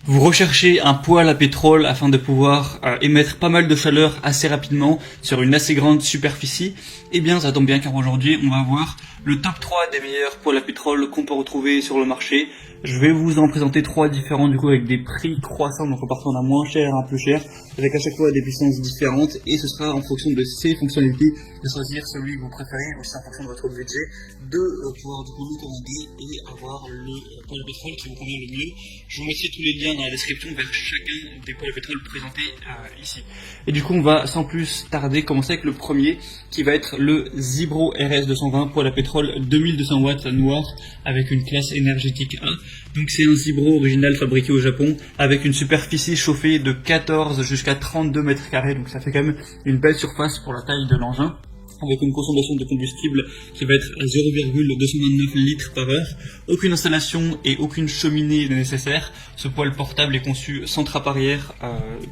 Vous recherchez un poêle à pétrole afin de pouvoir émettre pas mal de chaleur assez rapidement sur une assez grande superficie. Eh bien, ça tombe bien car aujourd'hui, on va voir le top 3 des meilleurs poêles à pétrole qu'on peut retrouver sur le marché. Je vais vous en présenter 3 différents du coup avec des prix croissants, donc parfois on a moins cher, un peu cher, avec à chaque fois des puissances différentes et ce sera en fonction de ces fonctionnalités de choisir celui que vous préférez ou c'est en fonction de votre budget de pouvoir du coup le commander et avoir le poêle à pétrole qui vous convient le mieux. Je vous mettrai tous les liens dans la description vers chacun des poêles à pétrole présentés ici. Et du coup on va sans plus tarder commencer avec le premier qui va être le Zibro RS220 poêle à pétrole 2200 watts noir avec une classe énergétique A. Donc c'est un Zibro original fabriqué au Japon avec une superficie chauffée de 14 jusqu'à 32 mètres carrés, donc ça fait quand même une belle surface pour la taille de l'engin, avec une consommation de combustible qui va être à 0,229 litres par heure. Aucune installation et aucune cheminée n'est nécessaire. Ce poêle portable est conçu sans trappe arrière,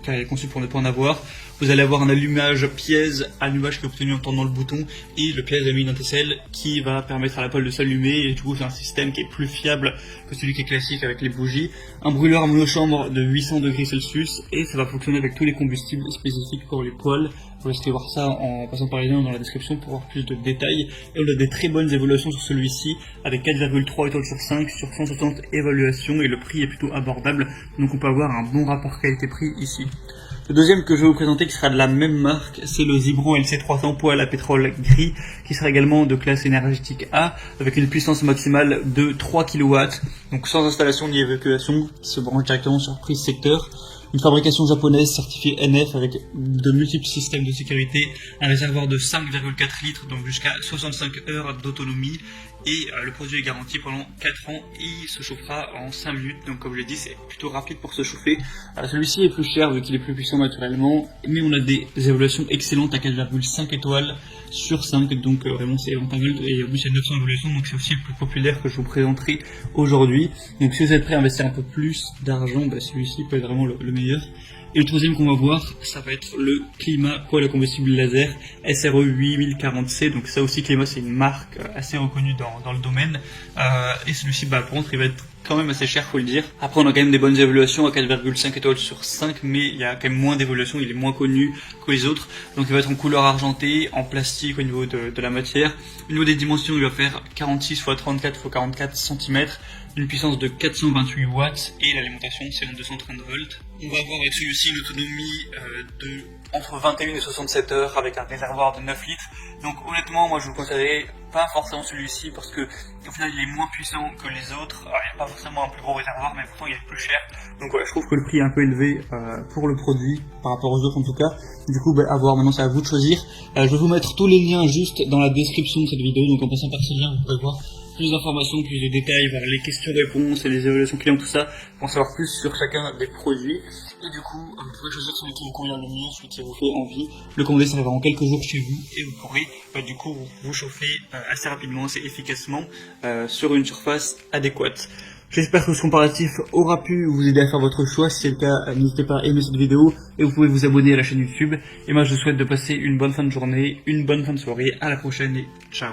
car il est conçu pour ne pas en avoir. Vous allez avoir un allumage pièce, allumage qui est obtenu en tendant le bouton, et le pièce a mis une anticelle qui va permettre à la poêle de s'allumer, et du coup c'est un système qui est plus fiable que celui qui est classique avec les bougies. Un brûleur monochambre de 800 degrés Celsius, et ça va fonctionner avec tous les combustibles spécifiques pour les poêles. Vous laisserez voir ça en passant par les liens dans la description pour avoir plus de détails. Et on a des très bonnes évaluations sur celui-ci, avec 4,3 étoiles sur 5 sur 160 évaluations, et le prix est plutôt abordable, donc on peut avoir un bon rapport qualité-prix ici. Le deuxième que je vais vous présenter qui sera de la même marque, c'est le Zibro LC300 poêle à pétrole gris, qui sera également de classe énergétique A, avec une puissance maximale de 3 kW, donc sans installation ni évacuation, qui se branche directement sur prise secteur. Une fabrication japonaise certifiée NF avec de multiples systèmes de sécurité, un réservoir de 5,4 litres, donc jusqu'à 65 heures d'autonomie, et le produit est garanti pendant 4 ans et il se chauffera en 5 minutes, donc comme je l'ai dit c'est plutôt rapide pour se chauffer. Celui-ci est plus cher vu qu'il est plus puissant naturellement, mais on a des évaluations excellentes à 4,5 étoiles sur 5, donc vraiment c'est pas mal, et en plus il y a 900 évaluations, donc c'est aussi le plus populaire que je vous présenterai aujourd'hui. Donc si vous êtes prêt à investir un peu plus d'argent, celui-ci peut être vraiment le meilleur. Et le troisième qu'on va voir, ça va être le Clima poêle à combustible laser SRE 8040C. Donc ça aussi, Clima, c'est une marque assez reconnue dans le domaine. Et celui-ci, par contre, il va être quand même assez cher, faut le dire. Après, on a quand même des bonnes évaluations à 4,5 étoiles sur 5, mais il y a quand même moins d'évaluations, il est moins connu que les autres. Donc il va être en couleur argentée, en plastique au niveau de la matière. Au niveau des dimensions, il va faire 46 x 34 x 44 cm, une puissance de 428 watts et l'alimentation c'est en 230 volts. On va avoir avec celui-ci une autonomie de entre 21 et 67 heures avec un réservoir de 9 litres. Donc honnêtement, moi je vous conseillerais pas forcément celui-ci parce que au final il est moins puissant que les autres. Alors, il n'y a pas forcément un plus gros réservoir, mais pourtant il est plus cher. Donc voilà, je trouve que le prix est un peu élevé pour le produit par rapport aux autres en tout cas. Du coup, à voir, maintenant c'est à vous de choisir. Je vais vous mettre tous les liens juste dans la description de cette vidéo, donc en passant par ce lien vous pouvez voir plus d'informations, plus de détails, voir les questions-réponses et les évaluations clients, tout ça, pour en savoir plus sur chacun des produits. Et du coup, vous pouvez choisir celui qui vous convient le mieux, celui qui vous fait envie. Le commander, ça arrivera en quelques jours chez vous et vous pourrez du coup vous chauffer assez rapidement, assez efficacement sur une surface adéquate. J'espère que ce comparatif aura pu vous aider à faire votre choix. Si c'est le cas, n'hésitez pas à aimer cette vidéo et vous pouvez vous abonner à la chaîne YouTube. Et moi, je vous souhaite de passer une bonne fin de journée, une bonne fin de soirée. À la prochaine et ciao.